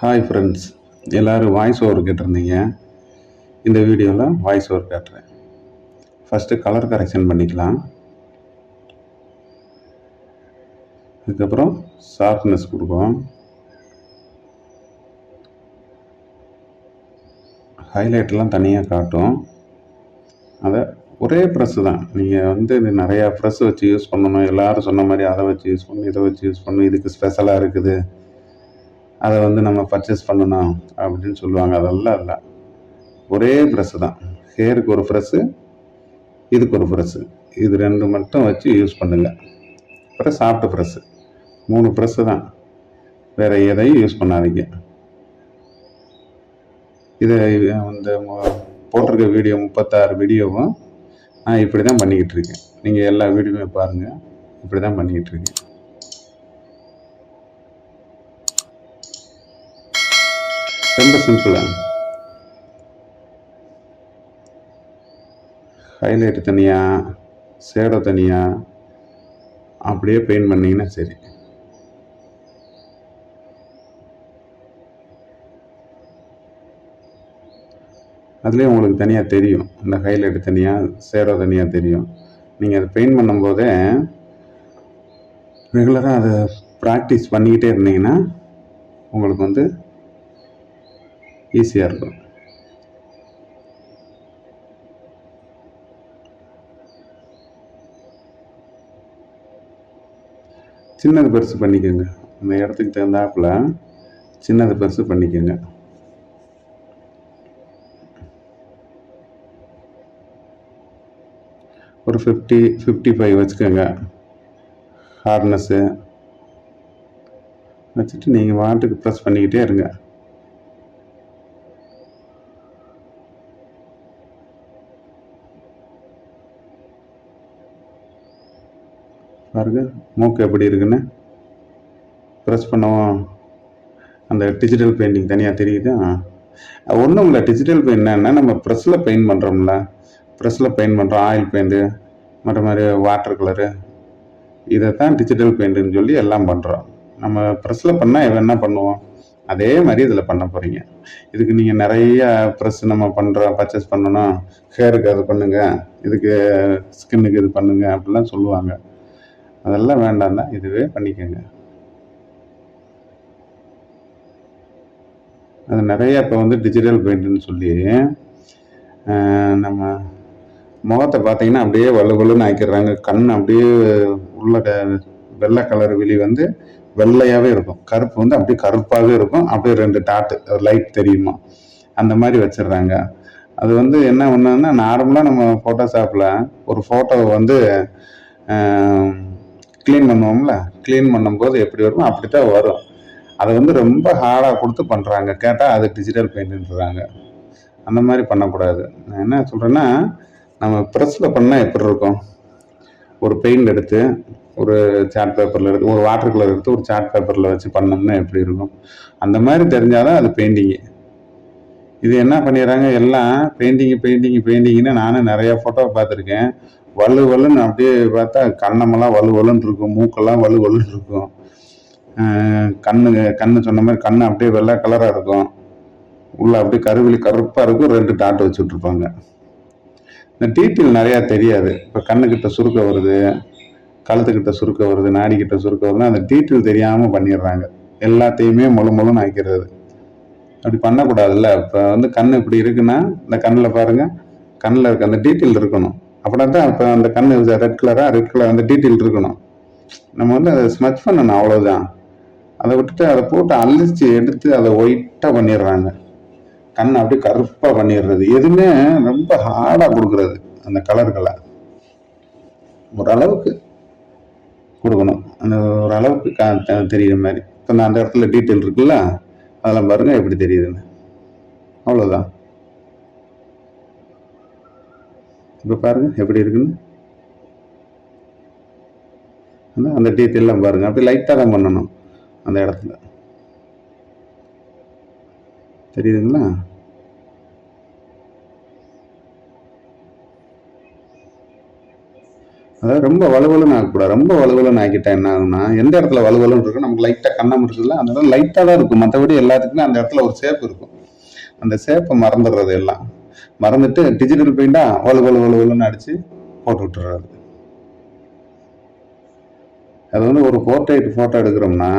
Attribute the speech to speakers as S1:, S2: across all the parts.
S1: Hi friends, எல்லோரும் voice over கேட்டிருந்தீங்க. இந்த வீடியோவில் வாய்ஸ் ஓவர் காட்டுறேன். ஃபஸ்ட்டு கலர் கரெக்ஷன் பண்ணிக்கலாம். அதுக்கப்புறம் ஷார்ப்னஸ் கொடுக்கும். ஹைலைட்லாம் தனியாக காட்டும். அதை ஒரே ப்ரெஸ்ஸு தான். நீங்கள் நிறையா ப்ரெஸ் வச்சு யூஸ் பண்ணணும். எல்லோரும் சொன்ன மாதிரி அதை வச்சு யூஸ் பண்ணணும், இதை வச்சு யூஸ் பண்ணணும், இதுக்கு ஸ்பெஷலாக இருக்குது, அதை நம்ம பர்ச்சேஸ் பண்ணணும் அப்படின்னு சொல்லுவாங்க. அதெல்லாம் இல்லை, ஒரே ப்ரெஸ்ஸு தான். ஹேருக்கு ஒரு ப்ரெஸ்ஸு, இதுக்கு ஒரு ப்ரெஸ்ஸு, இது ரெண்டு மட்டும் வச்சு யூஸ் பண்ணுங்கள். அப்புறம் சாஃப்ட் ப்ரெஸ்ஸு, 3 ப்ரெஸ்ஸு தான், வேறு எதையும் யூஸ் பண்ணாதீங்க. இதை போட்டிருக்க வீடியோ 36 வீடியோவும் நான் இப்படி தான் பண்ணிக்கிட்டு இருக்கேன். நீங்கள் எல்லா வீடியோவுமே பாருங்கள், இப்படி தான் பண்ணிக்கிட்டு இருக்கேன். ரொம்ப சிம்பிளாக ஹைலைட் தனியாக, ஷேடோ தனியாக அப்படியே பெயிண்ட் பண்ணிங்கன்னா சரி. அதுலேயே உங்களுக்கு தனியாக தெரியும், இந்த ஹைலைட் தனியாக, ஷேடோ தனியாக தெரியும். நீங்கள் அதை பெயிண்ட் பண்ணும்போதே ரெகுலராக அதை ப்ராக்டிஸ் பண்ணிக்கிட்டே இருந்தீங்கன்னா உங்களுக்கு ஈஸியாக இருக்கும். சின்னது பெருசு பண்ணிக்கோங்க, அந்த இடத்துக்கு தகுந்தாப்புல சின்னது பெருசு பண்ணிக்கோங்க. ஒரு 55 வச்சுக்கோங்க ஹார்ட்னஸ்ஸு. வச்சுட்டு நீங்கள் வாட்டுக்கு ப்ரெஸ் பண்ணிக்கிட்டே இருங்க. பாருங்க மூக்கு எப்படி இருக்குன்னு. ப்ரெஸ் பண்ணுவோம், அந்த டிஜிட்டல் பெயிண்டிங் தனியாக தெரியுது. ஒன்றும் இல்லை, டிஜிட்டல் பெயிண்ட் என்னன்னா நம்ம ப்ரெஸ்ஸில் பெயிண்ட் பண்ணுறோம்ல, ப்ரெஸ்ஸில் பெயிண்ட் பண்ணுறோம், ஆயில் பெயிண்ட்டு, மற்ற மாதிரி வாட்டர் கலரு, இதை தான் டிஜிட்டல் பெயிண்ட்டுன்னு சொல்லி எல்லாம் பண்ணுறோம். நம்ம ப்ரெஸ்ஸில் பண்ணால் என்ன பண்ணுவோம், அதே மாதிரி இதில் பண்ண போகிறீங்க. இதுக்கு நீங்கள் நிறைய ப்ரெஸ் நம்ம பர்ச்சேஸ் பண்ணணும், ஹேருக்கு அது பண்ணுங்கள், இதுக்கு ஸ்கின்னுக்கு இது பண்ணுங்கள் அப்படிலாம் சொல்லுவாங்க. அதெல்லாம் வேண்டாம் தான், இதுவே பண்ணிக்கோங்க. அது நிறையா இப்போ டிஜிட்டல் பெயிண்ட்டுன்னு சொல்லி நம்ம முகத்தை பார்த்தீங்கன்னா அப்படியே வலுவலுன்னு ஆக்கிடுறாங்க. கண் அப்படியே உள்ள வெள்ளை கலர் விழி வெள்ளையாகவே இருக்கும், கருப்பு அப்படியே கருப்பாகவே இருக்கும், அப்படியே 2 டாட்டு லைட் தெரியுமா, அந்த மாதிரி வச்சிடுறாங்க. அது என்ன ஒன்றுன்னா, நார்மலாக நம்ம ஃபோட்டோஷாப்பில் ஒரு ஃபோட்டோவை க்ளீன் பண்ணுவோம்ல, க்ளீன் பண்ணும்போது எப்படி வருமோ அப்படி தான் வரும். அதை ரொம்ப ஹார்டாக கொடுத்து பண்ணுறாங்க. கேட்டால் அது டிஜிட்டல் பெயிண்ட்டுன்றாங்க. அந்த மாதிரி பண்ணக்கூடாது. நான் என்ன சொல்கிறேன்னா, நம்ம ப்ரெஸ்ஸில் பண்ணால் எப்படி இருக்கும், ஒரு பெயிண்ட் எடுத்து ஒரு சார்ட் பேப்பரில் எடுத்து, ஒரு வாட்டர் கலர் எடுத்து ஒரு சார்ட் பேப்பரில் வச்சு பண்ணோம்னா எப்படி இருக்கும், அந்த மாதிரி தெரிஞ்சால் தான் அது பெயிண்டிங்கு. இது என்ன பண்ணிடுறாங்க, எல்லாம் பெயிண்டிங்னு நானும் நிறையா ஃபோட்டோ பார்த்துருக்கேன். வலுன்னு அப்படியே பார்த்தா கண்ணமெல்லாம் வலுன்னு இருக்கும், மூக்கெல்லாம் வலுன்னு இருக்கும், கண்ணு சொன்ன மாதிரி கண்ணு அப்படியே வெள்ளை கலராக இருக்கும், உள்ள அப்படியே கருவிழி கருப்பாக இருக்கும், 2 டாட் வச்சு விட்ருப்பாங்க. இந்த டீட்டெயில் நிறையா தெரியாது. இப்போ கண்ணுக்கிட்ட சுருக்க வருது, கழுத்துக்கிட்ட சுருக்க வருது, நாடிக்கிட்ட சுருக்க வருதுன்னா அந்த டீட்டெயில் தெரியாமல் பண்ணிடுறாங்க. எல்லாத்தையுமே முழுன்னு ஆக்கிறது. அப்படி பண்ணக்கூடாதுல்ல. இப்போ கண் இப்படி இருக்குன்னா இந்த கண்ணில் பாருங்கள், கண்ணில் இருக்க அந்த டீட்டெயில் இருக்கணும். அப்படின்னா தான் இப்போ அந்த கண் ரெட் கலர் அந்த டீட்டெயில் இருக்கணும். நம்ம அதை ஸ்மச் பண்ணணும், அவ்வளோதான். அதை விட்டுட்டு அதை போட்டு அழிச்சு எடுத்து அதை ஒயிட்டாக பண்ணிடுறாங்க. கண் அப்படியே கருப்பாக பண்ணிடுறது. எதுவுமே ரொம்ப ஹார்டாக கொடுக்குறது. அந்த கலர்களை ஓரளவுக்கு கொடுக்கணும், அந்த ஓரளவுக்கு தெரிகிற மாதிரி. இப்போ அந்த இடத்துல டீட்டெயில் இருக்குல்ல, அதெல்லாம் பாருங்கள் எப்படி தெரியுதுன்னு. அவ்வளோதான். இப்போ பாருங்கள் எப்படி இருக்குன்னு. அந்த டீட்டெயிலாம் பாருங்கள், அப்படி லைட்டாக தான் பண்ணணும் அந்த இடத்துல. தெரியுதுங்களா? அதாவது ரொம்ப வலுவலுன்னு ஆகக்கூடாது. ரொம்ப வலுவலுன்னு ஆக்கிட்டா என்ன ஆகும்னா, எந்த இடத்துல வலுவலுன்னு இருக்கோ நமக்கு லைட்டாக கண்ணம் இருக்குதுல்ல, அந்த இடம் லைட்டாக தான் இருக்கும். மற்றபடி எல்லாத்துக்குமே அந்த இடத்துல ஒரு ஷேப் இருக்கும். அந்த ஷேப்பை மறந்துடுறது எல்லாம். மறந்துட்டு டிஜிட்டல் பெயிண்டா வலுவலுன்னு அடித்து போட்டு விட்டுறது. அது வந்து ஒரு போர்ட்ரேட் ஃபோட்டோ எடுக்கிறோம்னா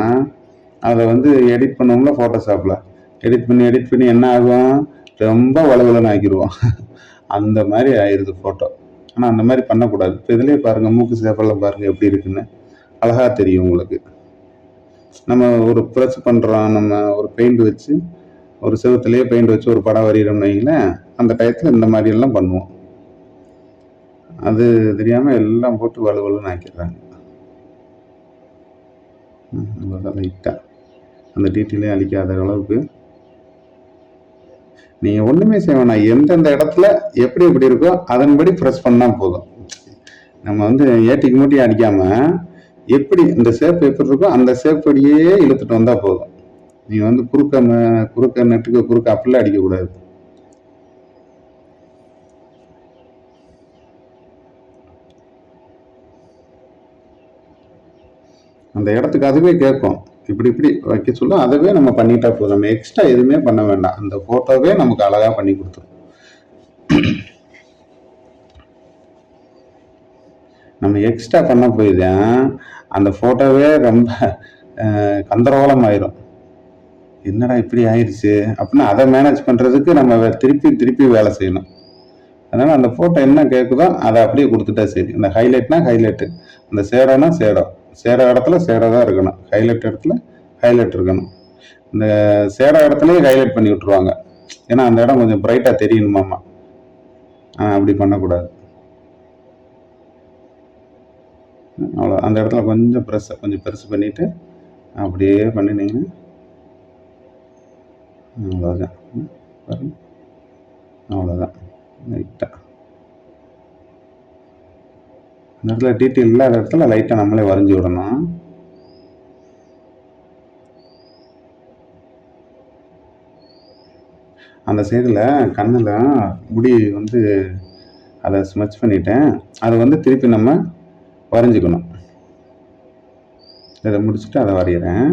S1: அதை வந்து எடிட் பண்ணுவோம்ல ஃபோட்டோஷாப்பில். எடிட் பண்ணி என்ன ஆகும், ரொம்ப வலுவலுன்னு ஆக்கிடுவோம். அந்த மாதிரி ஆயிடுது ஃபோட்டோ. ஆனால் அந்த மாதிரி பண்ணக்கூடாது. இப்போ இதுலேயே பாருங்கள், மூக்கு சேப்பெல்லாம் பாருங்கள் எப்படி இருக்குன்னு அழகாக தெரியும் உங்களுக்கு. நம்ம ஒரு ப்ரெஸ் பண்ணுறோம், நம்ம ஒரு பெயிண்ட் வச்சு ஒரு செவத்துலேயே பெயிண்ட் வச்சு ஒரு படம் வரைகிறோம்னு வைங்களேன், அந்த டயத்தில் இந்த மாதிரியெல்லாம் பண்ணுவோம். அது தெரியாமல் எல்லாம் போட்டு வலுவலுன்னு ஆக்கிடுறாங்க. லைட்டாக அந்த டீட்டெயிலே அழிக்காத அளவுக்கு நீங்கள் ஒன்றுமே செய்ய வேணாம். எந்தெந்த இடத்துல எப்படி எப்படி இருக்கோ அதன்படி ப்ரெஸ் பண்ணால் போதும். நம்ம வந்து ஏட்டிக்கு மூட்டி அடிக்காமல் எப்படி இந்த ஷேப் எப்படி இருக்கோ அந்த ஷேப் படியே இழுத்துட்டு வந்தால் போதும். நீங்கள் வந்து குறுக்க நெட்டுக்கு குறுக்க அப்படிலாம் அடிக்கக்கூடாது. அந்த இடத்துக்கு அதுவே கேட்கும், இப்படி இப்படி வைக்க சொல்ல அதுவே நம்ம பண்ணிட்டா போதும். நம்ம எக்ஸ்ட்ரா எதுவுமே பண்ண வேண்டாம். அந்த ஃபோட்டோவே நமக்கு அழகாக பண்ணி கொடுத்துரும். நம்ம எக்ஸ்ட்ரா பண்ண போய் தான் அந்த ஃபோட்டோவே ரொம்ப கந்தரகோலம் ஆயிரும். என்னடா இப்படி ஆயிடுச்சு அப்படின்னா அதை மேனேஜ் பண்ணுறதுக்கு நம்ம திருப்பி வேலை செய்யணும். அதனால் அந்த ஃபோட்டோ என்ன கேட்குதோ அதை அப்படியே கொடுத்துட்டா சரி. இந்த ஹைலைட்னா ஹைலைட்டு, அந்த சேடோனா சேடோ இடத்துல சேடோ தான் இருக்கணும், ஹைலைட் இடத்துல ஹைலைட் இருக்கணும். இந்த சேடோ இடத்துலயே ஹைலைட் பண்ணி விட்டுருவாங்க. ஏன்னா அந்த இடம் கொஞ்சம் பிரைட்டாக தெரியணுமாமா. அப்படி பண்ணக்கூடாது. அவ்வளோ அந்த இடத்துல கொஞ்சம் பெருசு பண்ணிவிட்டு அப்படியே பண்ணினீங்கன்னா அவ்வளோதான். பாருங்க, அவ்வளோதான். லைட்டாக அந்த இடத்துல டீட்டெயில் இல்லாத இடத்துல லைட்டாக நம்மளே வரைஞ்சி விடணும். அந்த சைடில் கண்ணில் முடி வந்து அதை ஸ்மெச் பண்ணிட்டேன், அதை வந்து திருப்பி நம்ம வரைஞ்சிக்கணும். இதை முடிச்சுட்டு அதை வரைகிறேன்.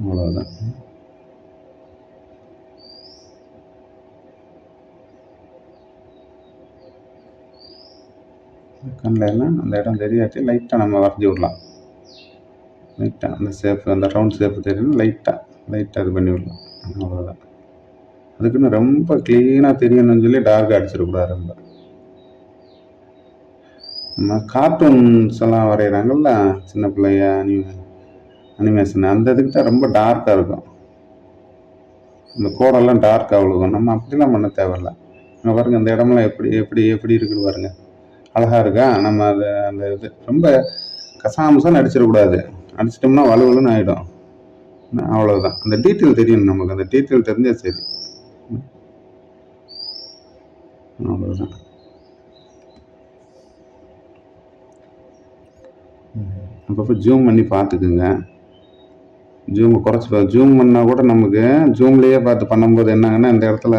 S1: அவ்வளோதான். கண்ணில் எல்லாம் அந்த இடம் தெரியாட்டி லைட்டாக நம்ம வரைஞ்சி விடலாம். லைட்டாக அந்த ஷேப்பு, அந்த ரவுண்ட் ஷேப்பு தெரியணும், லைட்டாக இது பண்ணி விடலாம். அவ்வளோதான். அதுக்குன்னு ரொம்ப க்ளீனாக தெரியணும்னு சொல்லி டார்க் அடிச்சிடக்கூடாது. ரொம்ப நம்ம கார்ட்டூன்ஸ் எல்லாம் வரைகிறாங்கல்ல, சின்ன பிள்ளைய அனிமேஷன், அந்த இதுக்கு தான் ரொம்ப டார்க்காக இருக்கும். இந்த கோடெல்லாம் டார்க்காக விழுகும். நம்ம அப்படிலாம் பண்ண தேவையில்ல. நம்ம பாருங்கள், இந்த இடமெல்லாம் எப்படி எப்படி எப்படி இருக்குன்னு பாருங்கள், அழகாக இருக்கா. நம்ம அதை அந்த இது ரொம்ப கசாமசான்னு அடிச்சிடக்கூடாது. அடிச்சிட்டோம்னா வலுவலுன்னு ஆகிடும். அவ்வளோதான். அந்த டீட்டெயில் தெரியணும் நமக்கு. அந்த டீட்டெயில் தெரிஞ்சால் சரி. அவ்வளோதான். அப்பப்போ ஜூம் பண்ணி பார்த்துக்குங்க. ஜூம் பண்ணால் கூட நமக்கு ஜூம்லேயே பார்த்து பண்ணும்போது என்னாங்கன்னா இந்த இடத்துல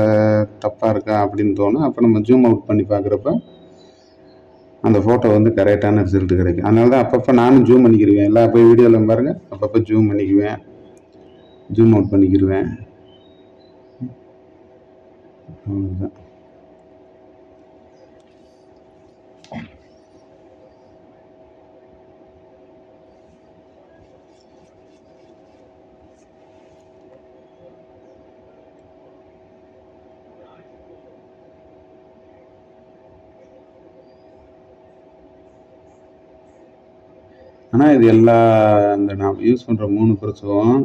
S1: தப்பாக இருக்கா அப்படின்னு தோணும். அப்போ நம்ம ஜூம் அவுட் பண்ணி பார்க்குறப்ப அந்த ஃபோட்டோ வந்து கரெக்டான ரிசல்ட் கிடைக்கும். அதனால தான் அப்பப்போ நானும் ஜூம் பண்ணிக்கிடுவேன். எல்லா போய் வீடியோவில் பாருங்கள், அப்பப்போ ஜூம் பண்ணிக்குவேன், ஜூம் அவுட் பண்ணிக்கிடுவேன். அவ்வளோதான். ஆனால் இது எல்லா இந்த நான் யூஸ் பண்ணுற 3 ப்ரெஸ்ஸும்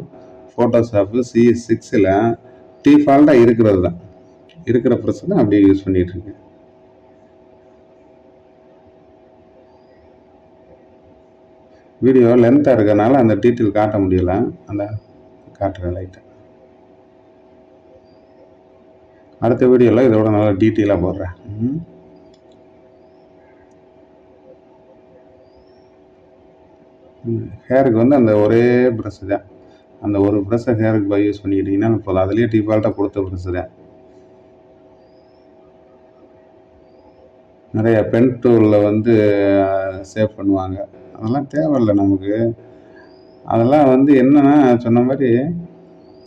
S1: ஃபோட்டோஷாப்பு CS6ல் டிஃபால்ட்டாக இருக்கிறது தான். இருக்கிற ப்ரெஸ் தான் அப்படியே யூஸ் பண்ணிகிட்ருக்கேன். வீடியோ லென்த்தாக இருக்கிறதுனால அந்த டீட்டெயில் காட்ட முடியலை. அந்த காட்டுறேன் லைட்டாக. அடுத்த வீடியோவில் இதோட நல்லா டீட்டெயிலாக போடுறேன். ஹேருக்கு வந்து அந்த ஒரே ப்ரெஷ் தான். அந்த ஒரு ப்ரெஷ்ஷை ஹேருக்கு யூஸ் பண்ணிக்கிட்டிங்கன்னா போதும். அதுலேயே டிஃபால்ட்டாக கொடுத்த ப்ரெஷ்ஷு தான். நிறைய பென் டூலில் வந்து சேவ் பண்ணுவாங்க. அதெல்லாம் தேவையில்லை நமக்கு. அதெல்லாம் வந்து என்னென்னா சொன்ன மாதிரி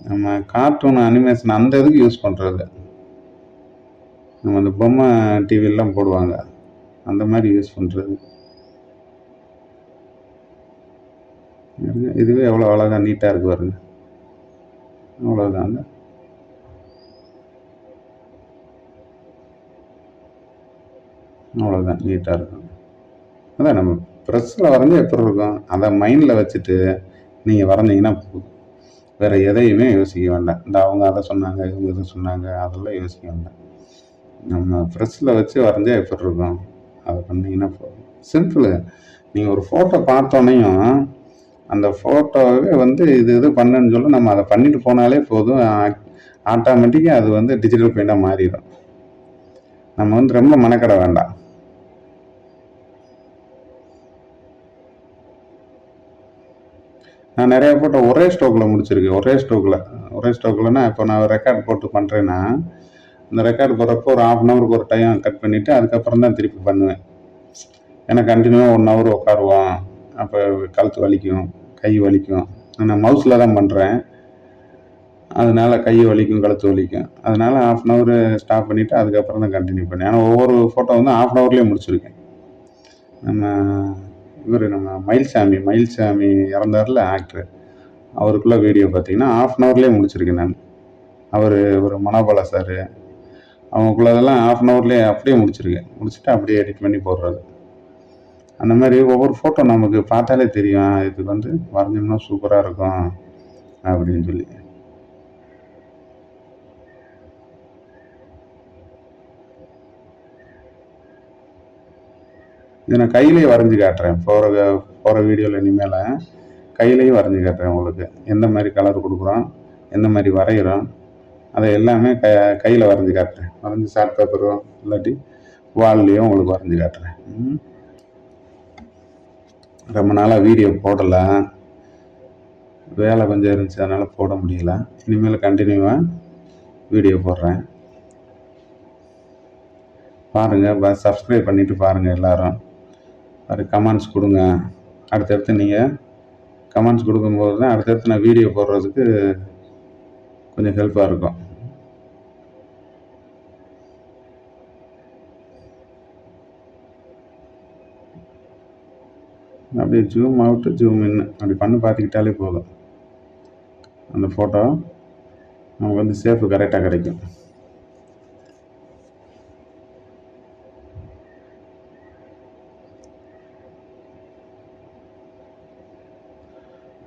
S1: நம்ம கார்ட்டூன் அனிமேஷன் அந்த இதுக்கு யூஸ் பண்ணுறது. நம்ம அந்த பொம்மை டிவிலாம் போடுவாங்க, அந்த மாதிரி யூஸ் பண்ணுறது. இதுவே எவ்வளோ அழகாக நீட்டாக இருக்கு பாருங்க. அவ்வளோதாங்க. அவ்வளோதான், நீட்டாக இருக்கும். அதான் நம்ம ப்ரெஸ்ஸில் வரைஞ்சா எப்படி இருக்கும், அதை மைண்டில் வச்சுட்டு நீங்கள் வரைஞ்சிங்கன்னா போதும். வேறு எதையுமே யோசிக்க வேண்டாம். இந்த அவங்க அதை சொன்னாங்க, இவங்க இதை சொன்னாங்க, அதெல்லாம் யோசிக்க வேண்டாம். நம்ம ப்ரெஸ்ஸில் வச்சு வரைஞ்சா எப்படி இருக்கும், அதை பண்ணிங்கன்னா போதும். சிம்பிளு. நீங்கள் ஒரு ஃபோட்டோ பார்த்தோன்னையும் அந்த ஃபோட்டோவே வந்து இது பண்ணுன்னு சொல்லி நம்ம அதை பண்ணிட்டு போனாலே போதும். ஆட்டோமேட்டிக்காக அது வந்து டிஜிட்டல் பெயிண்டாக மாறிடும். நம்ம வந்து ரொம்ப மெனக்கட வேண்டாம். நான் நிறைய ஃபோட்டோ ஒரே ஸ்ட்ரோக்கில் முடிச்சிருக்கேன். ஒரே ஸ்ட்ரோக்கில்னா இப்போ நான் ரெக்கார்ட் போட்டு பண்ணுறேன்னா, அந்த ரெக்கார்டு போடுறப்போ ஒரு 1/2 ஹவருக்கு ஒரு டைம் கட் பண்ணிவிட்டு அதுக்கப்புறம் தான் திருப்பி பண்ணுவேன். ஏன்னா கண்டினியூவாக 1 ஹவர் உட்காருவோம், அப்போ கழுத்து வலிக்கும், கை வலிக்கும். நான் மவுஸில் தான் பண்ணுறேன், அதனால கை வலிக்கும், கழுத்து வலிக்கும். அதனால 1/2 ஹவர் ஸ்டாப் பண்ணிவிட்டு அதுக்கப்புறம் தான் கண்டினியூ பண்ணேன். ஆனால் ஒவ்வொரு ஃபோட்டோ வந்து 1/2 ஹவர்லேயே முடிச்சிருக்கேன். நம்ம மயில்சாமி இறந்தார்ல ஆக்டர், அவருக்குள்ள வீடியோ பார்த்தீங்கன்னா 1/2 ஹவர்லேயே முடிச்சிருக்கேன் நான். ஒரு மனோபாலா சார், அவங்களுக்குள்ளதெல்லாம் 1/2 ஹவர்லேயே அப்படியே முடிச்சுட்டு அப்படியே எடிட் பண்ணி போடுறது. அந்த மாதிரி ஒவ்வொரு ஃபோட்டோ நமக்கு பார்த்தாலே தெரியும், இது வந்து வரைஞ்சோம்னா சூப்பராக இருக்கும் அப்படின்னு சொல்லி. இதை நான் கையிலேயே வரைஞ்சி காட்டுறேன். போகிற வீடியோவில் இனிமேல் கையிலேயே வரைஞ்சி காட்டுறேன் உங்களுக்கு. எந்த மாதிரி கலர் கொடுக்குறோம், எந்த மாதிரி வரைகிறோம், அதை எல்லாமே கையில் வரைஞ்சி காட்டுறேன். வரைஞ்சி சார்ட் பேப்பரும் இல்லாட்டி வால்லையும் உங்களுக்கு வரைஞ்சி காட்டுறேன். ரொம்ப நாளாக வீடியோ போடலை, வேலை கொஞ்சம் இருந்துச்சு, அதனால் போட முடியல. இனிமேல் கண்டினியூவாக வீடியோ போடுறேன். பாருங்கள், சப்ஸ்கிரைப் பண்ணிவிட்டு பாருங்கள் எல்லோரும். அது கமெண்ட்ஸ் கொடுங்க. அடுத்தடுத்து நீங்கள் கமெண்ட்ஸ் கொடுக்கும்போது தான் அடுத்தடுத்து நான் வீடியோ போடுறதுக்கு கொஞ்சம் ஹெல்ப்பாக இருக்கும். அப்படியே ஜூம் அவுட்டு ஜூம் இன்னு அப்படி பண்ணி பார்த்துக்கிட்டாலே போதும், அந்த ஃபோட்டோ நமக்கு வந்து சேஃபு கரெக்டாக கிடைக்கும்.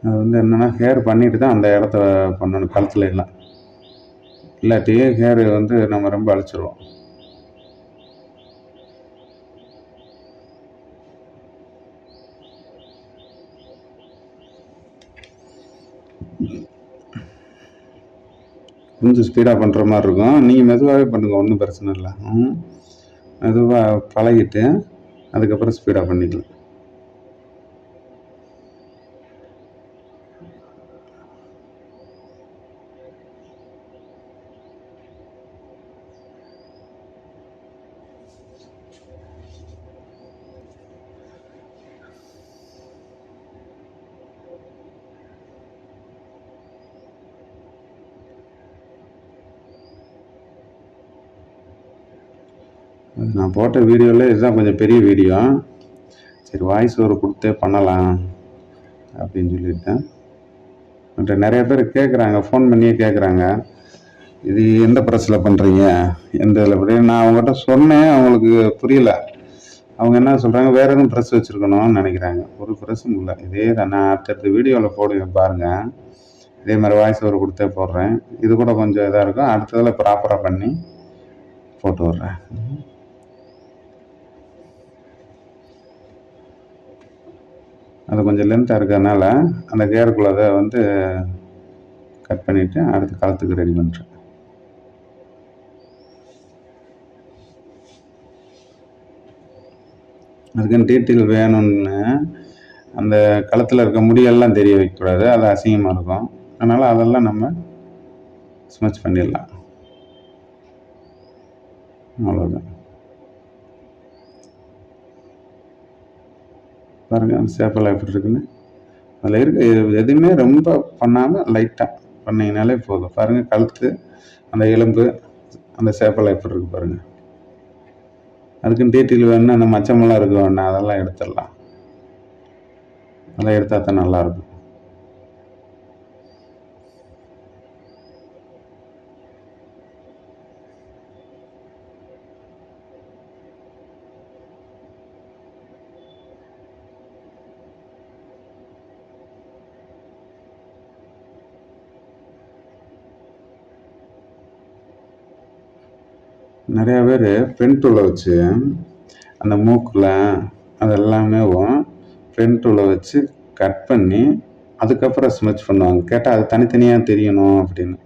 S1: அது வந்து என்னென்னா ஹேர் பண்ணிட்டு தான் அந்த இடத்த பண்ணணும், கழுத்துல எல்லாம். இல்லாட்டி ஹேர் வந்து நம்ம ரொம்ப அழிச்சிருவோம். கொஞ்சம் ஸ்பீடாக பண்ணுற மாதிரி இருக்கும். நீங்கள் மெதுவாகவே பண்ணுங்கள், ஒன்றும் பிரச்சனை இல்லை. மெதுவாக பழகிட்டு அதுக்கப்புறம் ஸ்பீடாக பண்ணிக்கலாம். நான் போட்ட வீடியோவில் இதுதான் கொஞ்சம் பெரிய வீடியோ. சரி, வாய்ஸ் ஓவர் கொடுத்தே பண்ணலாம் அப்படின்னு சொல்லிட்டேன். மற்ற நிறைய பேர் கேட்குறாங்க, ஃபோன் பண்ணியே கேட்குறாங்க, இது எந்த ப்ரெஸ்ஸில் பண்ணுறீங்க, எந்த இதில் பண்ணுறீங்க. நான் அவங்ககிட்ட சொன்னேன், அவங்களுக்கு புரியல. அவங்க என்ன சொல்கிறாங்க, வேறு எதுவும் ப்ரெஸ் வச்சுருக்கணும்னு நினைக்கிறாங்க. ஒரு ப்ரெஸ்ஸும் இல்லை, இதே தான். நான் அடுத்தடுத்த வீடியோவில் போடுங்க பாருங்கள், இதே மாதிரி வாய்ஸ் ஓவர் கொடுத்தே போடுறேன். இது கூட கொஞ்சம் இதாக இருக்கும், அடுத்ததில் ப்ராப்பராக பண்ணி போட்டு விட்றேன். அது கொஞ்சம் லென்த்தாக இருக்கிறதுனால அந்த கேருக்குள்ளதை வந்து கட் பண்ணிவிட்டு அடுத்து கழுத்துக்கு ரெடி பண்ணுறேன். அதுக்குன்னு டீட்டெயில் வேணும்னு அந்த கழுத்தில் இருக்க முடியெல்லாம் தெரிய வைக்கக்கூடாது, அது அசிங்கமாக இருக்கும். அதனால் அதெல்லாம் நம்ம ஸ்மச் பண்ணிடலாம். அவ்வளோதான். பாருங்கள் அந்த சேப்பெல்லாம் எப்படி இருக்குன்னு. அதில் இருக்க எதுவுமே ரொம்ப பண்ணாமல் லைட்டாக பண்ணிங்கனாலே போதும். பாருங்கள் கழுத்து, அந்த எலும்பு, அந்த சேப்பெல்லாம் எப்படி இருக்குது பாருங்கள். அதுக்குன்னு டீட்டெயில் வேணும்னா அந்த மச்சமெல்லாம் இருக்க வேணாம், அதெல்லாம் எடுத்துடலாம். அதெல்லாம் எடுத்தால் தான் நல்லாயிருக்கும். நிறையா பேர் பென் டூலை வச்சு அந்த மூக்கில் அதெல்லாமேவும் பென் டூலை வச்சு கட் பண்ணி அதுக்கப்புறம் ஸ்மெச் பண்ணுவாங்க. கேட்டால் அது தனித்தனியாக தெரியணும் அப்படின்னு.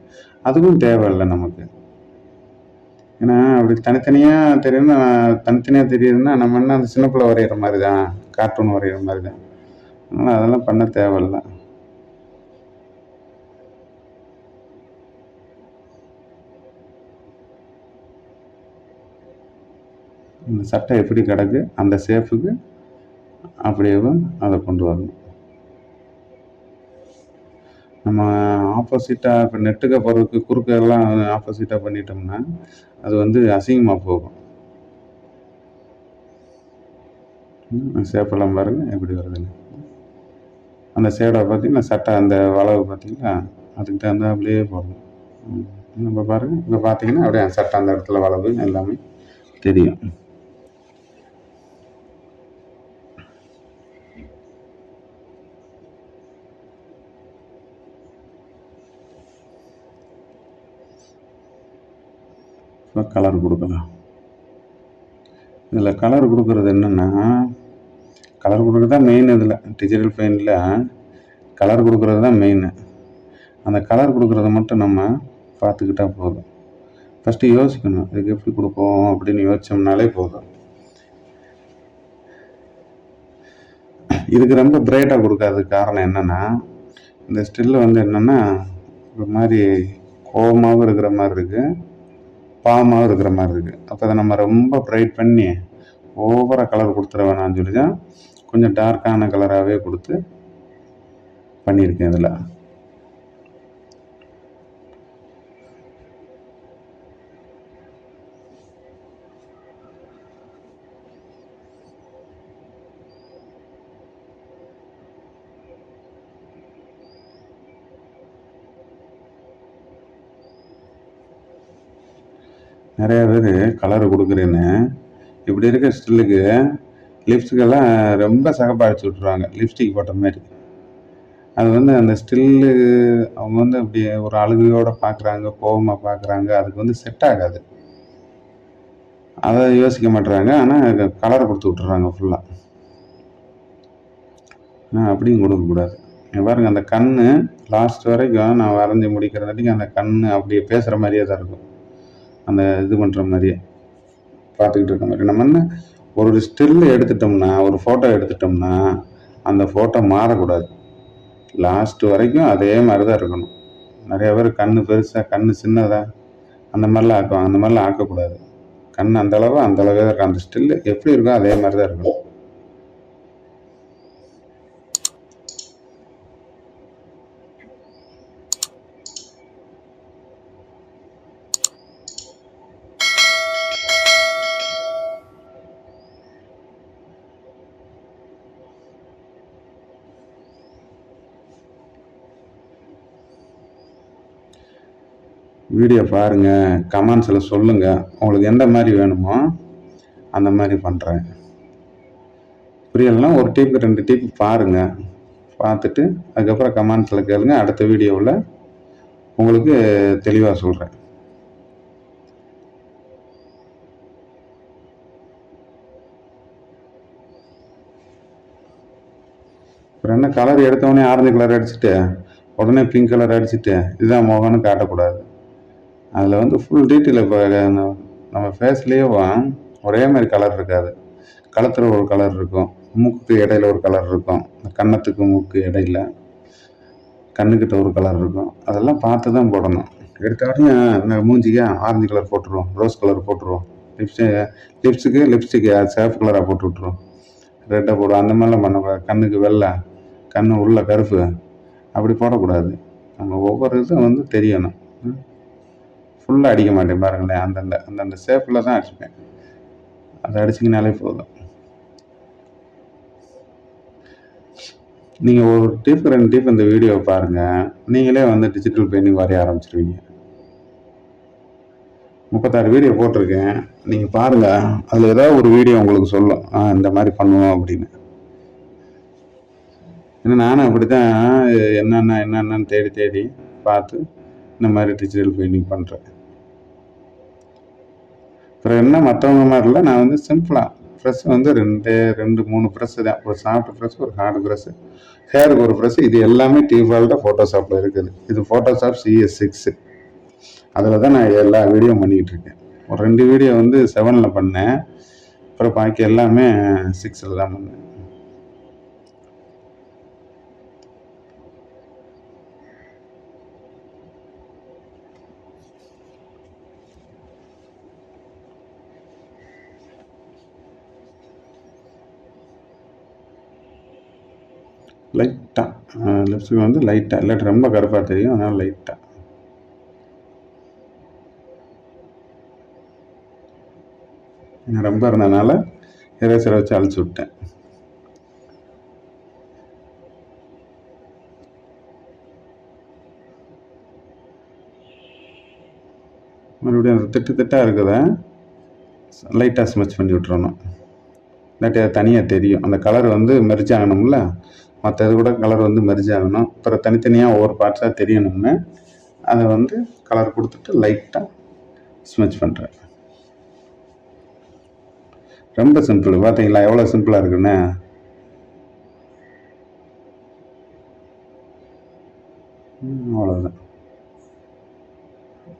S1: அதுவும் தேவையில்லை நமக்கு. ஏன்னா அப்படி தனித்தனியாக தெரியுதுன்னா நம்ம என்ன அந்த சின்ன பிள்ளை வரைகிற மாதிரி தான், கார்ட்டூன் வரைகிற மாதிரி தான். அதனால் அதெல்லாம் பண்ண தேவையில்லை. இந்த சட்டை எப்படி கிடக்கு அந்த ஷேப்புக்கு அப்படியே அதை கொண்டு வரணும். நம்ம ஆப்போசிட்டாக இப்போ நெட்டுக்க போகிறதுக்கு குறுக்கெல்லாம் ஆப்போசிட்டாக பண்ணிட்டோம்னா அது அசிங்கமாக போகும். ஷேப்பெல்லாம் பாருங்கள் எப்படி வருதுன்னு. அந்த ஷேடை பார்த்தீங்கன்னா சட்டை அந்த வளவு பார்த்தீங்கன்னா அதுக்கு தகுந்தாப்புலேயே போடணும். நம்ம பாருங்கள் இப்போ பார்த்தீங்கன்னா அப்படியே சட்டை அந்த இடத்துல வளவு எல்லாமே தெரியும். இப்போ கலர் கொடுக்கலாம். இதில் கலர் கொடுக்குறது என்னென்னா, கலர் கொடுக்குறது தான் மெயின். இதில் டிஜிட்டல் பெயிண்டில் கலர் கொடுக்குறது தான் மெயின். அந்த கலர் கொடுக்குறத மட்டும் நம்ம பார்த்துக்கிட்டால் போதும். ஃபஸ்ட்டு யோசிக்கணும், இதுக்கு எப்படி கொடுப்போம் அப்படின்னு யோசிச்சோம்னாலே போதும். இதுக்கு ரொம்ப பிரைட்டாக கொடுக்காததுக்கு காரணம் என்னென்னா, இந்த ஸ்டில்லு என்னென்னா ஒரு மாதிரி கோபமாகவும் இருக்கிற மாதிரி இருக்குது, பாவமாகவும் இருக்கிற மாதிரி இருக்குது. அப்போ அதை நம்ம ரொம்ப ப்ரைட் பண்ணி ஓவராக கலர் கொடுத்துட வேணாம்னு சொல்லி தான் கொஞ்சம் டார்க்கான கலராகவே கொடுத்து பண்ணியிருக்கேன். இதில் நிறையா பேர் கலர் கொடுக்குறேன்னு இப்படி இருக்க ஸ்டில்லுக்கு லிப்ஸ்டிக்கெல்லாம் ரொம்ப சகப்பாடிச்சு விட்ருவாங்க, லிப்ஸ்டிக் போட்ட மாதிரி. அது அந்த ஸ்டில்லு அவங்க அப்படி ஒரு அழுகையோடு பார்க்குறாங்க, கோபமாக பார்க்குறாங்க, அதுக்கு செட் ஆகாது. அதை யோசிக்க மாட்டுறாங்க, ஆனால் கலரை கொடுத்து விட்டுறாங்க ஃபுல்லாக. அப்படியும் கொடுக்கக்கூடாது. பாருங்கள் அந்த கண் லாஸ்ட் வரைக்கும் நான் வரைஞ்சி முடிக்கிறதாட்டிக்கு அந்த கண் அப்படியே பேசுகிற மாதிரியே தான் இருக்கும். அந்த இது பண்ணுற மாதிரியே பார்த்துக்கிட்டு இருக்க மாதிரி. நம்ம என்ன ஒரு ஸ்டில் எடுத்துட்டோம்னா, ஒரு ஃபோட்டோ எடுத்துட்டோம்னா அந்த ஃபோட்டோ மாறக்கூடாது. லாஸ்ட்டு வரைக்கும் அதே மாதிரி தான் இருக்கணும். நிறைய பேர் கண் பெருசாக கண் சின்னதாக அந்த மாதிரிலாம் ஆக்குவாங்க. அந்த மாதிரிலாம் ஆக்கக்கூடாது. கண் அந்தளவே தான் இருக்கும். அந்த ஸ்டில்லு எப்படி இருக்கோ அதே மாதிரி தான் இருக்கணும். வீடியோ பாருங்கள், கமெண்ட்ஸில் சொல்லுங்கள், உங்களுக்கு எந்த மாதிரி வேணுமோ அந்த மாதிரி பண்ணுறேன். புரியலைன்னா ஒரு டிப்பு 2 டிப்பு பாருங்கள், பார்த்துட்டு அதுக்கப்புறம் கமெண்ட்ஸில் கேளுங்க. அடுத்த வீடியோவில் உங்களுக்கு தெளிவாக சொல்கிறேன். அப்புறம் என்ன, கலர் எடுத்தோடனே ஆரஞ்சு கலர் அடிச்சுட்டு உடனே பிங்க் கலர் அடிச்சுட்டு இதுதான் முகம்னு காட்டக்கூடாது. அதில் ஃபுல் டீட்டெயில். இப்போ நம்ம ஃபேஸ்லேயே ஒரே மாதிரி கலர் இருக்காது. கழுத்தில் ஒரு கலர் இருக்கும், மூக்குக்கு இடையில ஒரு கலர் இருக்கும், கன்னத்துக்கு மூக்கு இடையில, கண்ணுக்கிட்ட ஒரு கலர் இருக்கும். அதெல்லாம் பார்த்து தான் போடணும். எடுத்த உடனே மூஞ்சிக்கு ஆரஞ்சு கலர் போட்டுருவோம், ரோஸ் கலர் போட்டுருவோம், லிப்ஸ்டிக்கு சேஃப் கலராக போட்டு விட்ருவோம், ரெட்டை போடுவோம். அந்த மாதிரிலாம் பண்ணக்கூடாது. கண்ணுக்கு வெள்ளை, கண்ணு உள்ள கருப்பு, அப்படி போடக்கூடாது. நம்ம ஒவ்வொரு இதுவும் வந்து தெரியணும். ஃபுல்லாக அடிக்க மாட்டேன் பாருங்களேன், அந்தந்த ஷேப்பில் தான் அடிச்சுப்பேன். அதை அடிச்சிங்கனாலே போதும். நீங்கள் ஒரு டிப் 2 டிப் இந்த வீடியோவை பாருங்கள், நீங்களே வந்து டிஜிட்டல் பெயிண்டிங் வரைய ஆரம்பிச்சிருவீங்க. 36 வீடியோ போட்டிருக்கேன், நீங்கள் பாருங்கள். அதில் ஏதாவது ஒரு வீடியோ உங்களுக்கு சொல்லும் இந்த மாதிரி பண்ணுவோம் அப்படின்னு. ஏன்னா நானும் அப்படி தான் என்னென்னு தேடி பார்த்து இந்த மாதிரி டிஜிட்டல் பெயிண்டிங் பண்ணுறேன். அப்புறம் என்ன மற்றவங்க மாதிரி இல்லை, நான் வந்து சிம்பிளாக ப்ரெஸ் வந்து 2-3 ப்ரெஸ்ஸு தான். ஒரு சாஃப்ட் ப்ரெஸ், ஒரு ஹார்டு ப்ரெஸ்ஸு, ஹேருக்கு ஒரு ப்ரெஸ்ஸு. இது எல்லாமே டிஃபால்ட்டாக ஃபோட்டோஷாப்பில் இருக்குது. இது ஃபோட்டோஷாப் CS6. அதில் தான் நான் எல்லா வீடியோ பண்ணிக்கிட்டு இருக்கேன். ஒரு 2 வீடியோ வந்து 7ல் பண்ணேன், அப்புறம் பாக்கி எல்லாமே 6ல் தான் பண்ணேன். லைட்டாக லிப்ஸ்டிக் வந்து லைட்டாக, இல்லாட்டி ரொம்ப கருப்பாக தெரியும், அதனால் லைட்டாக. ரொம்ப இருந்ததுனால எரேசரை வச்சு அழிச்சு விட்டேன். மறுபடியும் அந்த திட்டாக இருக்குத லைட்டாக ஸ்மெச் பண்ணி விட்டுறணும். இல்லாட்டி அது தனியாக தெரியும். அந்த கலர் வந்து மெர்ஜ் ஆகணும்ல, மற்ற இது கூட கலர் வந்து மெர்ஜ் ஆகணும். அப்புறம் தனித்தனியாக ஒவ்வொரு பார்ட்ஸாக தெரியணும்னு அதை வந்து கலர் கொடுத்துட்டு லைட்டாக ஸ்மெச் பண்ணுறேன். ரொம்ப சிம்பிள். பார்த்தீங்களா எவ்வளோ சிம்பிளாக இருக்குன்னு. அவ்வளோதான்.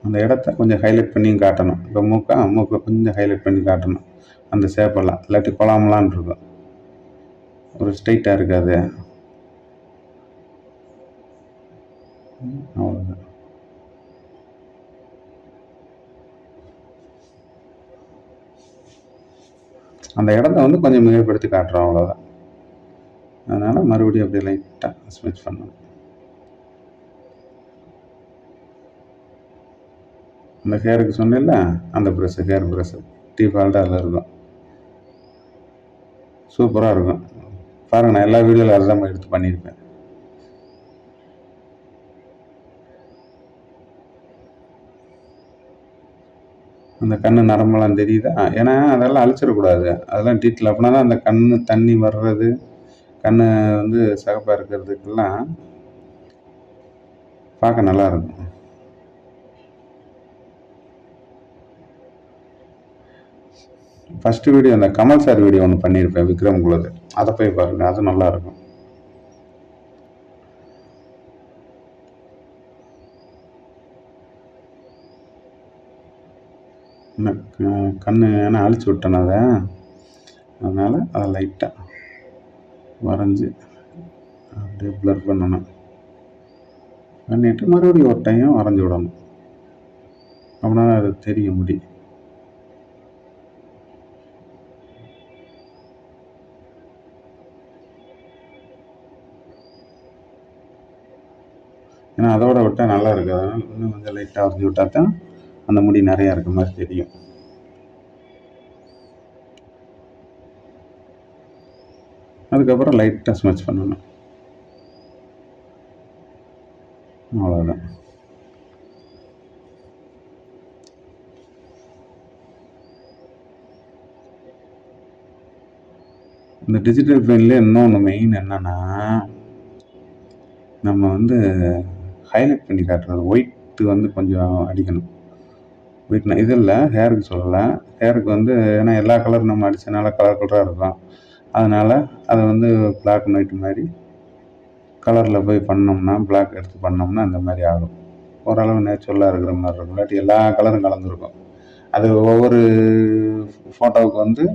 S1: அந்த இடத்த கொஞ்சம் ஹைலைட் பண்ணியும் காட்டணும். இப்போ மூக்கை கொஞ்சம் ஹைலைட் பண்ணி காட்டணும், அந்த ஷேப்பெல்லாம். இல்லாட்டி கொலாமலான் இருக்கும், ஒரு ஸ்ட்ரைட்டாக இருக்காது. அவ்வளோதான். அந்த இடத்த வந்து கொஞ்சம் மிகைப்படுத்தி காட்டுறோம், அவ்வளோதான். அதனால் மறுபடியும் அப்படியே லைட்டாக ஸ்மெச் பண்ணணும். அந்த ஹேருக்கு சொன்னேன்ல, அந்த ப்ரெஷ்ஷு, ஹேர் ப்ரெஷ்ஷு டிஃபால்ட்டாக அதில் இருக்கும். சூப்பராக இருக்கும். பாருங்கள், நான் எல்லா வீடியோவில் அதுதான் எடுத்து பண்ணியிருப்பேன். அந்த கண்ணு நரம்பெல்லாம் தெரியுதா? ஏன்னா அதெல்லாம் அழிச்சிடக்கூடாது. அதெல்லாம் டீட்டெயில். அப்படின்னா தான் அந்த கண்ணு தண்ணி வர்றது, கண்ணு வந்து சிகப்பாக இருக்கிறதுக்கெல்லாம் பார்க்க நல்லாயிருக்கும். ஃபஸ்ட்டு வீடியோ அந்த கமல் சார் வீடியோ ஒன்று பண்ணியிருப்பேன், விக்ரம் குலது. அதை போய் பாருங்கள், அது நல்லாயிருக்கும். கண்ணு ஏன்னா அழிச்சு விட்டேன் அதனால் அதை லைட்டாக வரைஞ்சி அப்படியே ப்ளர் பண்ணணும். பண்ணிவிட்டு மறுபடியும் ஒரு டைம் வரைஞ்சி விடணும். அப்படின்னா அது தெரிய முடி. ஏன்னா அதோட விட்டால் நல்லா இருக்குது. அதனால் இன்னும் கொஞ்சம் லைட்டாக வரைஞ்சி விட்டால் தான் அந்த முடி நிறையா இருக்க மாதிரி தெரியும். அதுக்கப்புறம் லைட்டாக ஸ்மெச் பண்ணணும், அவ்வளோதான். இந்த டிஜிட்டல் பெயிண்ட்லேயே இன்னொன்று மெயின் என்னென்னா, நம்ம வந்து ஹைலைட் பண்ணி காட்டுறது. ஒயிட்டு வந்து கொஞ்சம் அடிக்கணும். ஒயிட்னா இது இல்லை, ஹேருக்கு சொல்லலை. ஹேருக்கு வந்து ஏன்னா எல்லா கலரும் நம்ம அடித்தனால கலராக இருக்கும். அதனால் அதை வந்து பிளாக் அண்ட் ஒயிட் மாதிரி கலரில் போய் பண்ணோம்னா, பிளாக் எடுத்து பண்ணோம்னா அந்த மாதிரி ஆகும். ஓரளவு நேச்சுரலாக இருக்கிற மாதிரி இருக்கும். இல்லாட்டி எல்லா கலரும் கலந்துருக்கும். அது ஒவ்வொரு ஃபோட்டோவுக்கு வந்து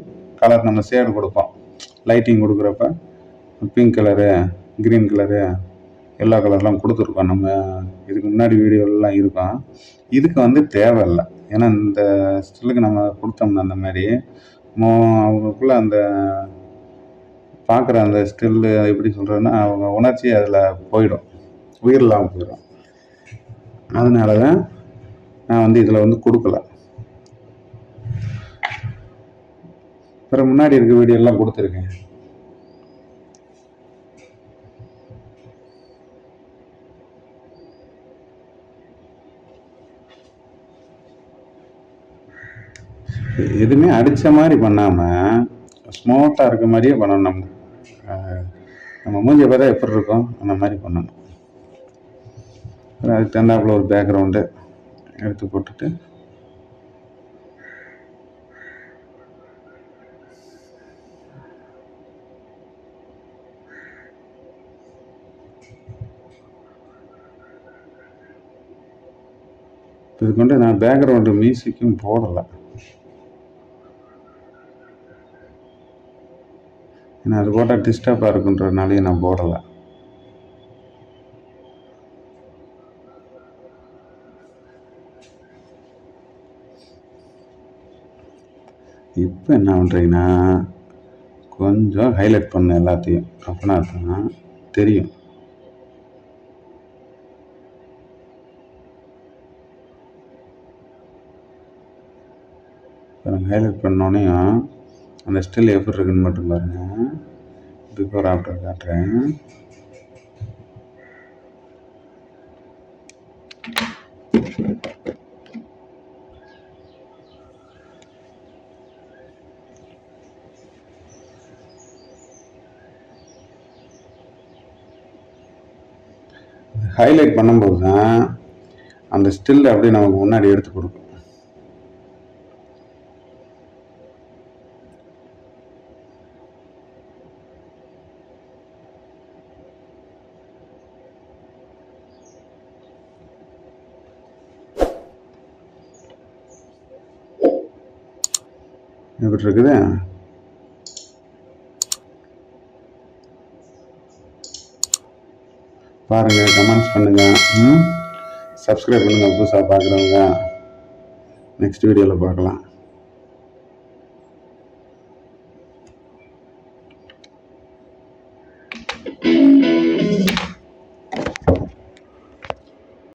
S1: கலர் நம்ம ஷேடு கொடுப்போம். லைட்டிங் கொடுக்குறப்ப pink colour, green colour, yellow கலர்லாம் கொடுத்துருக்கோம். நம்ம இதுக்கு முன்னாடி வீடியோலாம் இருக்கும். இதுக்கு வந்து தேவையில்லை. ஏன்னா இந்த ஸ்டில்லுக்கு நம்ம கொடுத்தோம்னா அந்த மாதிரி அவங்களுக்குள்ள அந்த பார்க்குற அந்த ஸ்டில்லு எப்படி சொல்கிறதுன்னா அவங்க உணர்ச்சி அதில் போயிடும், உயிர் இல்லாமல் போயிடும். அதனால தான் நான் வந்து இதில் வந்து கொடுக்கல. அப்புறம் முன்னாடி இருக்க வீடியோலாம் கொடுத்துருக்கேன். எதுவுமே அடித்த மாதிரி பண்ணாமல் ஸ்மூத்தாக இருக்க மாதிரியே பண்ணணும். நம்ம மூஞ்சியை பார்த்தா எப்படி இருக்கும் அந்த மாதிரி பண்ணணும். அதுக்கு தகுந்தாப்புல ஒரு பேக்ரவுண்டு எடுத்து போட்டுட்டு இதுக்கு வந்து நான் பேக்ரவுண்டு மியூசிக்கும் போடலை. ஏன்னா அது போட்டால் டிஸ்டர்பாக இருக்குன்றதுனாலே நான் போடலை. இப்போ என்ன பண்ணுறீங்கன்னா கொஞ்சம் ஹைலைட் பண்ண எல்லாத்தையும், அப்படின்னா தான் தெரியும். ஹைலைட் பண்ணோன்னே அந்த ஸ்டில் எப்படி இருக்குன்னு மட்டும் பாருங்கள். பிஃபோர் ஆஃப்டர் காட்டுறேன். ஹைலைட் பண்ணும்போது தான் அந்த ஸ்டில் அப்படியே நமக்கு முன்னாடி எடுத்து கொடுக்கும். எப்படி இருக்குது? பாருங்கள், கமெண்ட்ஸ் பண்ணுங்கள், சப்ஸ்கிரைப் பண்ணுங்கள் புதுசாக பார்க்குறவங்க. நெக்ஸ்ட் வீடியோவில் பார்க்கலாம்.